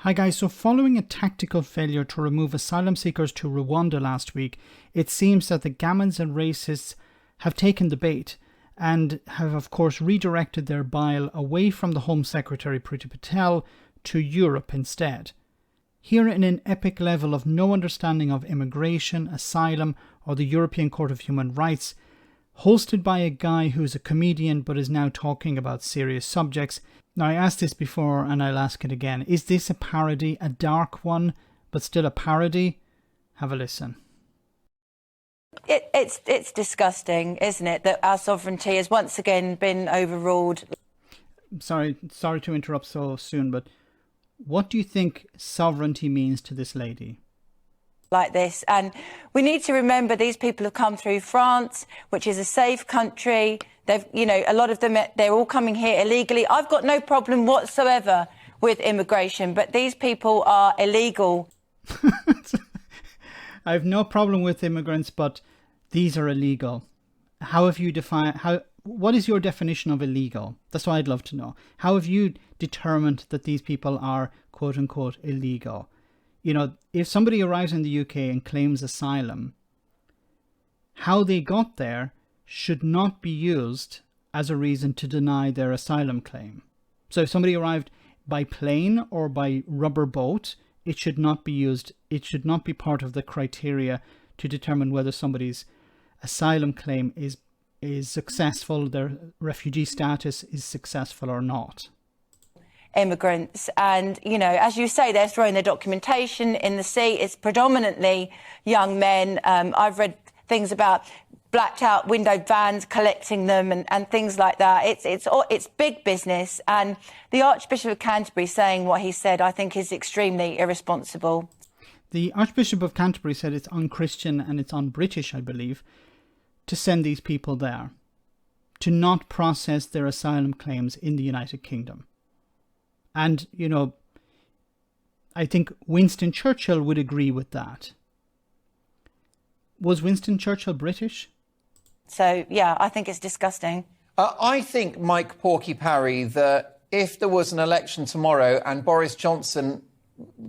Hi guys, so following a tactical failure to remove asylum seekers to Rwanda last week, it seems that the gamins and racists have taken the bait and have of course redirected their bile away from the Home Secretary Priti Patel to Europe instead. Here in an epic level of no understanding of immigration, asylum or the European Court of Human Rights, hosted by a guy who's a comedian but is now talking about serious subjects. Now, I asked this before and I'll ask it again. Is this a parody, a dark one, but still a parody? Have a listen. It's disgusting, isn't it, that our sovereignty has once again been overruled. Sorry to interrupt so soon, but what do you think sovereignty means to this lady? Like this, and we need to remember these people have come through France, which is a safe country. They've, a lot of them, they're all coming here illegally. I've got no problem whatsoever with immigration, but these people are illegal. I have no problem with immigrants, but these are illegal. How have you defined, what is your definition of illegal? That's what I'd love to know. How have you determined that these people are quote unquote illegal? If somebody arrives in the UK and claims asylum, how they got there should not be used as a reason to deny their asylum claim. So if somebody arrived by plane or by rubber boat, it should not be used. It should not be part of the criteria to determine whether somebody's asylum claim is successful, their refugee status is successful or not. Immigrants, and as you say, they're throwing their documentation in the sea. It's predominantly young men. I've read things about blacked out windowed vans collecting them and things like that. It's big business, and the Archbishop of Canterbury saying what he said, I think, is extremely irresponsible. The Archbishop of Canterbury said it's un-Christian and it's un-British, I believe, to send these people there, to not process their asylum claims in the United Kingdom. And, I think Winston Churchill would agree with that. Was Winston Churchill British? So, yeah, I think it's disgusting. I think, Mike Porky Parry, that if there was an election tomorrow and Boris Johnson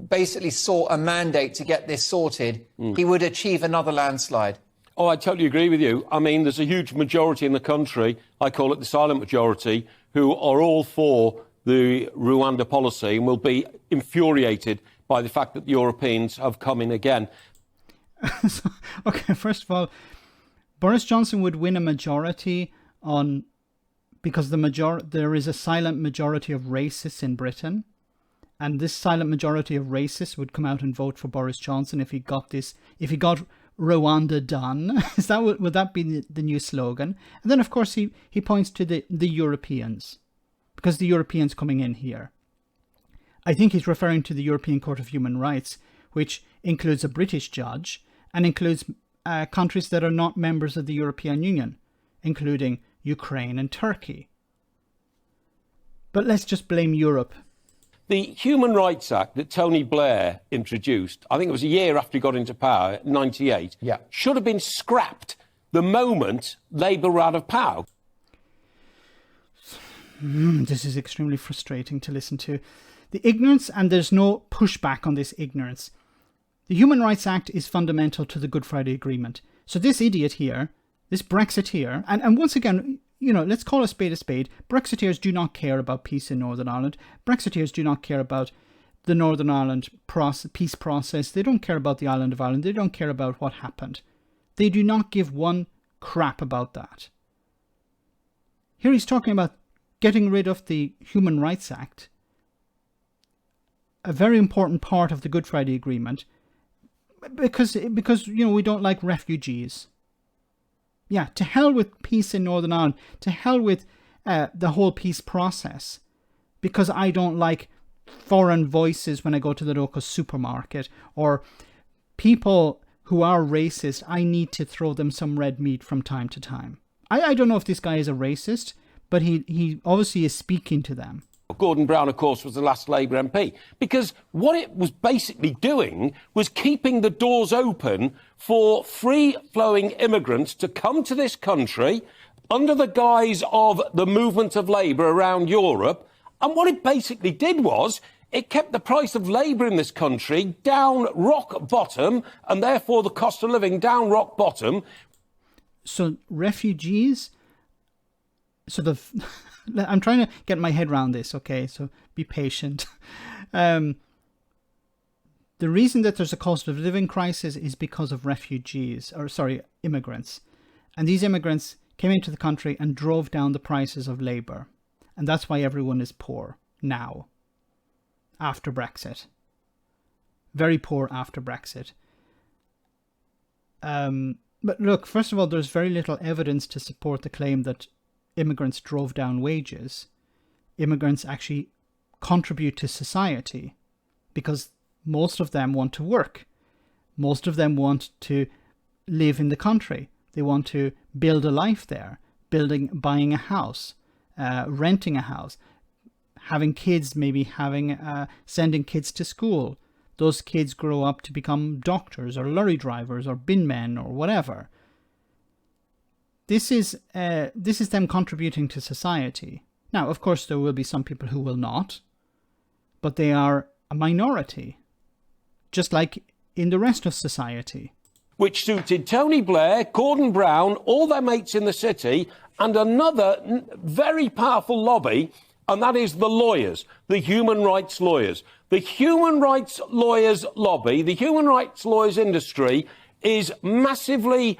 basically sought a mandate to get this sorted, he would achieve another landslide. Oh, I totally agree with you. I mean, there's a huge majority in the country, I call it the silent majority, who are all for the Rwanda policy and will be infuriated by the fact that the Europeans have come in again. Okay, first of all, Boris Johnson would win a majority because there is a silent majority of racists in Britain, and this silent majority of racists would come out and vote for Boris Johnson if he got Rwanda done. Would that be the new slogan? And then of course he points to the Europeans, because the Europeans coming in here. I think he's referring to the European Court of Human Rights, which includes a British judge and includes countries that are not members of the European Union, including Ukraine and Turkey. But let's just blame Europe. The Human Rights Act that Tony Blair introduced, I think it was a year after he got into power, 98, should have been scrapped the moment Labour were out of power. This is extremely frustrating to listen to. The ignorance, and there's no pushback on this ignorance. The Human Rights Act is fundamental to the Good Friday Agreement. So this idiot here, this Brexiteer, and once again, let's call a spade a spade. Brexiteers do not care about peace in Northern Ireland. Brexiteers do not care about the Northern Ireland peace process. They don't care about the island of Ireland. They don't care about what happened. They do not give one crap about that. Here he's talking about getting rid of the Human Rights Act, a very important part of the Good Friday Agreement, because we don't like refugees. Yeah, to hell with peace in Northern Ireland, to hell with the whole peace process, because I don't like foreign voices when I go to the local supermarket, or people who are racist, I need to throw them some red meat from time to time. I don't know if this guy is a racist, but he obviously is speaking to them. Gordon Brown, of course, was the last Labour MP, because what it was basically doing was keeping the doors open for free-flowing immigrants to come to this country under the guise of the movement of Labour around Europe. And what it basically did was it kept the price of labour in this country down rock bottom, and therefore the cost of living down rock bottom. So refugees, sort of, I'm trying to get my head around this, okay, so be patient. The reason that there's a cost of living crisis is because of immigrants. And these immigrants came into the country and drove down the prices of labour. And that's why everyone is poor now, after Brexit. Very poor after Brexit. But look, first of all, there's very little evidence to support the claim that immigrants drove down wages. Immigrants actually contribute to society because most of them want to work. Most of them want to live in the country. They want to build a life there, buying a house, renting a house, having kids, maybe sending kids to school. Those kids grow up to become doctors or lorry drivers or bin men or whatever. This is them contributing to society. Now, of course, there will be some people who will not, but they are a minority, just like in the rest of society. Which suited Tony Blair, Gordon Brown, all their mates in the city, and another very powerful lobby, and that is the lawyers, the human rights lawyers. The human rights lawyers lobby, the human rights lawyers industry is massively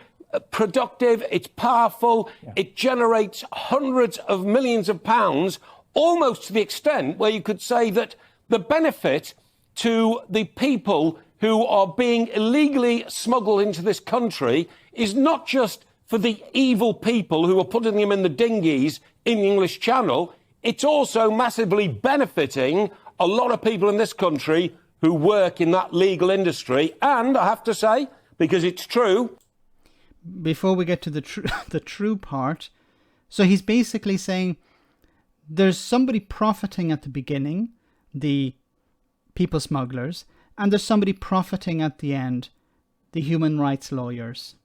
productive, it's powerful, it generates hundreds of millions of pounds, almost to the extent where you could say that the benefit to the people who are being illegally smuggled into this country is not just for the evil people who are putting them in the dinghies in the English Channel, it's also massively benefiting a lot of people in this country who work in that legal industry. And I have to say, because it's true... Before we get to the true part, so he's basically saying there's somebody profiting at the beginning, the people smugglers, and there's somebody profiting at the end, the human rights lawyers.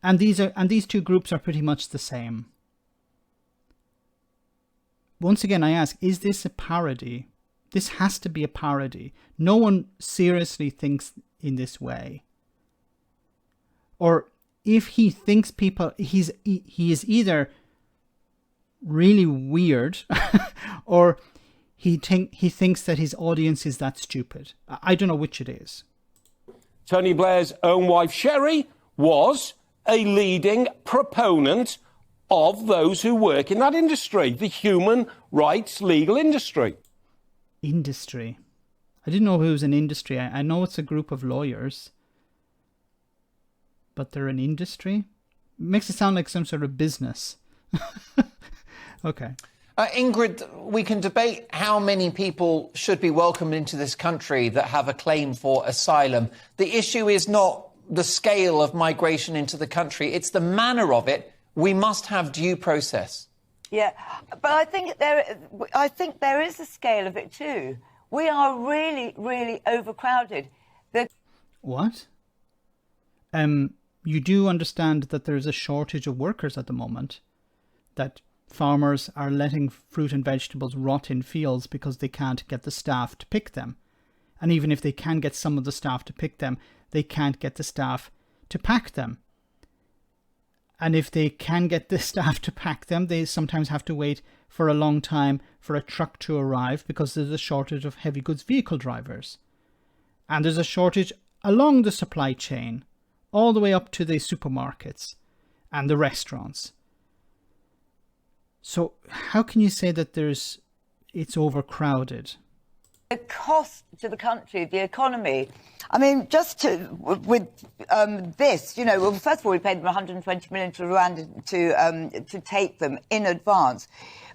And these two groups are pretty much the same. Once again, I ask, is this a parody? This has to be a parody. No one seriously thinks in this way. Or if he thinks he is either really weird or he thinks that his audience is that stupid. I don't know which it is. Tony Blair's own wife, Sherry, was a leading proponent of those who work in that industry, the human rights legal industry. Industry. I didn't know it was an industry. I know it's a group of lawyers. But they're an industry? It makes it sound like some sort of business. Okay. Ingrid, we can debate how many people should be welcomed into this country that have a claim for asylum. The issue is not the scale of migration into the country, it's the manner of it. We must have due process. Yeah, but I think there is a scale of it too. We are really, really overcrowded. What? You do understand that there's a shortage of workers at the moment, that farmers are letting fruit and vegetables rot in fields because they can't get the staff to pick them. And even if they can get some of the staff to pick them, they can't get the staff to pack them. And if they can get the staff to pack them, they sometimes have to wait for a long time for a truck to arrive because there's a shortage of heavy goods vehicle drivers. And there's a shortage along the supply chain, all the way up to the supermarkets and the restaurants. So how can you say that it's overcrowded? The cost to the country, the economy. I mean, just with this, well, first of all, we paid them 120 million to Rwanda to take them in advance.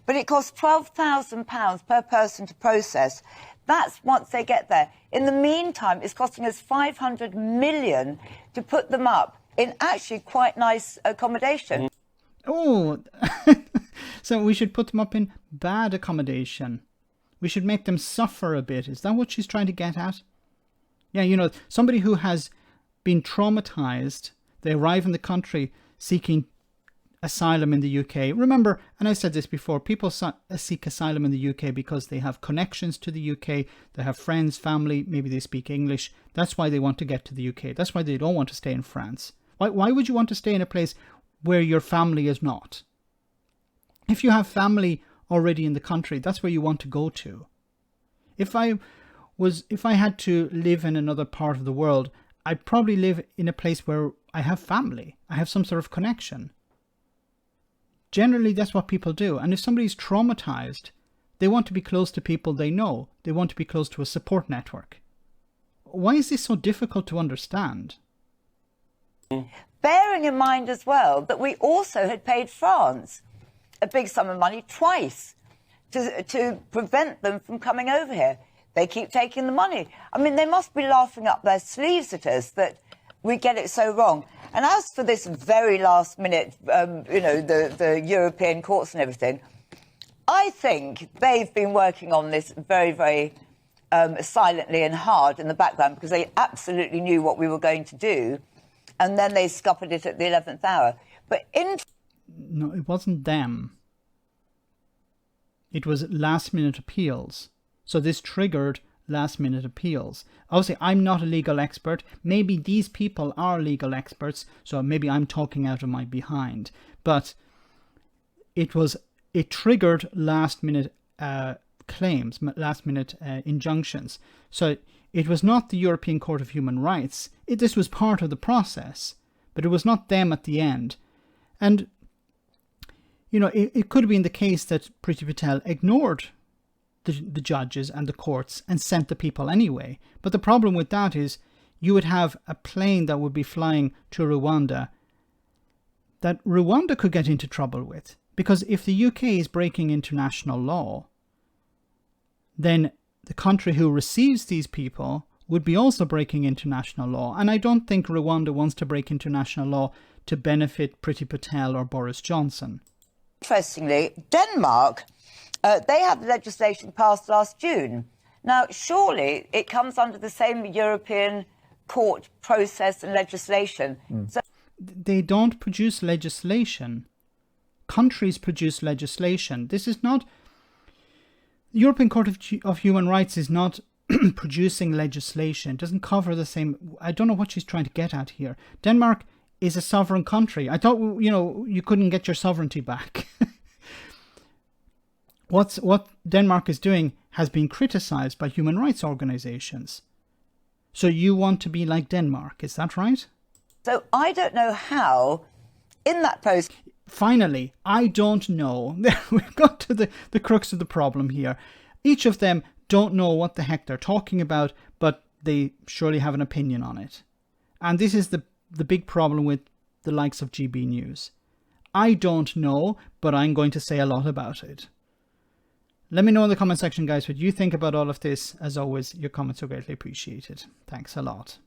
But it costs £12,000 per person to process. That's once they get there. In the meantime, it's costing us 500 million to put them up in actually quite nice accommodation. Oh, so we should put them up in bad accommodation. We should make them suffer a bit. Is that what she's trying to get at? Yeah, somebody who has been traumatized, they arrive in the country seeking asylum in the UK. Remember, and I said this before, people seek asylum in the UK because they have connections to the UK, they have friends, family, maybe they speak English. That's why they want to get to the UK. That's why they don't want to stay in France. Why would you want to stay in a place where your family is not? If you have family already in the country, that's where you want to go to. If I had to live in another part of the world, I'd probably live in a place where I have family. I have some sort of connection. Generally, that's what people do. And if somebody's traumatized, they want to be close to people they know. They want to be close to a support network. Why is this so difficult to understand? Bearing in mind as well that we also had paid France a big sum of money twice to prevent them from coming over here. They keep taking the money. I mean, they must be laughing up their sleeves at us that we get it so wrong. And as for this very last minute, the European courts and everything, I think they've been working on this very, very silently and hard in the background because they absolutely knew what we were going to do. And then they scuppered it at the 11th hour. But no, it wasn't them. It was last-minute appeals. So this triggered last-minute appeals. Obviously, I'm not a legal expert. Maybe these people are legal experts, so maybe I'm talking out of my behind. But it triggered last-minute claims, last-minute injunctions. So it was not the European Court of Human Rights. This was part of the process, but it was not them at the end. And, it could have been the case that Priti Patel ignored the judges and the courts and sent the people anyway. But the problem with that is you would have a plane that would be flying to Rwanda that Rwanda could get into trouble with. Because if the UK is breaking international law, then the country who receives these people would be also breaking international law. And I don't think Rwanda wants to break international law to benefit Priti Patel or Boris Johnson. Interestingly, Denmark, they had legislation passed last June. Now, surely it comes under the same European court process and legislation. So they don't produce legislation. Countries produce legislation. This is not... The European Court of Human Rights is not producing legislation. It doesn't cover the same... I don't know what she's trying to get at here. Denmark is a sovereign country. I thought, you couldn't get your sovereignty back. What Denmark is doing has been criticized by human rights organizations. So you want to be like Denmark, is that right? So I don't know how, in that post... Finally, I don't know. We've got to the crux of the problem here. Each of them don't know what the heck they're talking about, but they surely have an opinion on it. And this is the big problem with the likes of GB News. I don't know, but I'm going to say a lot about it. Let me know in the comment section, guys, what you think about all of this. As always, your comments are greatly appreciated. Thanks a lot.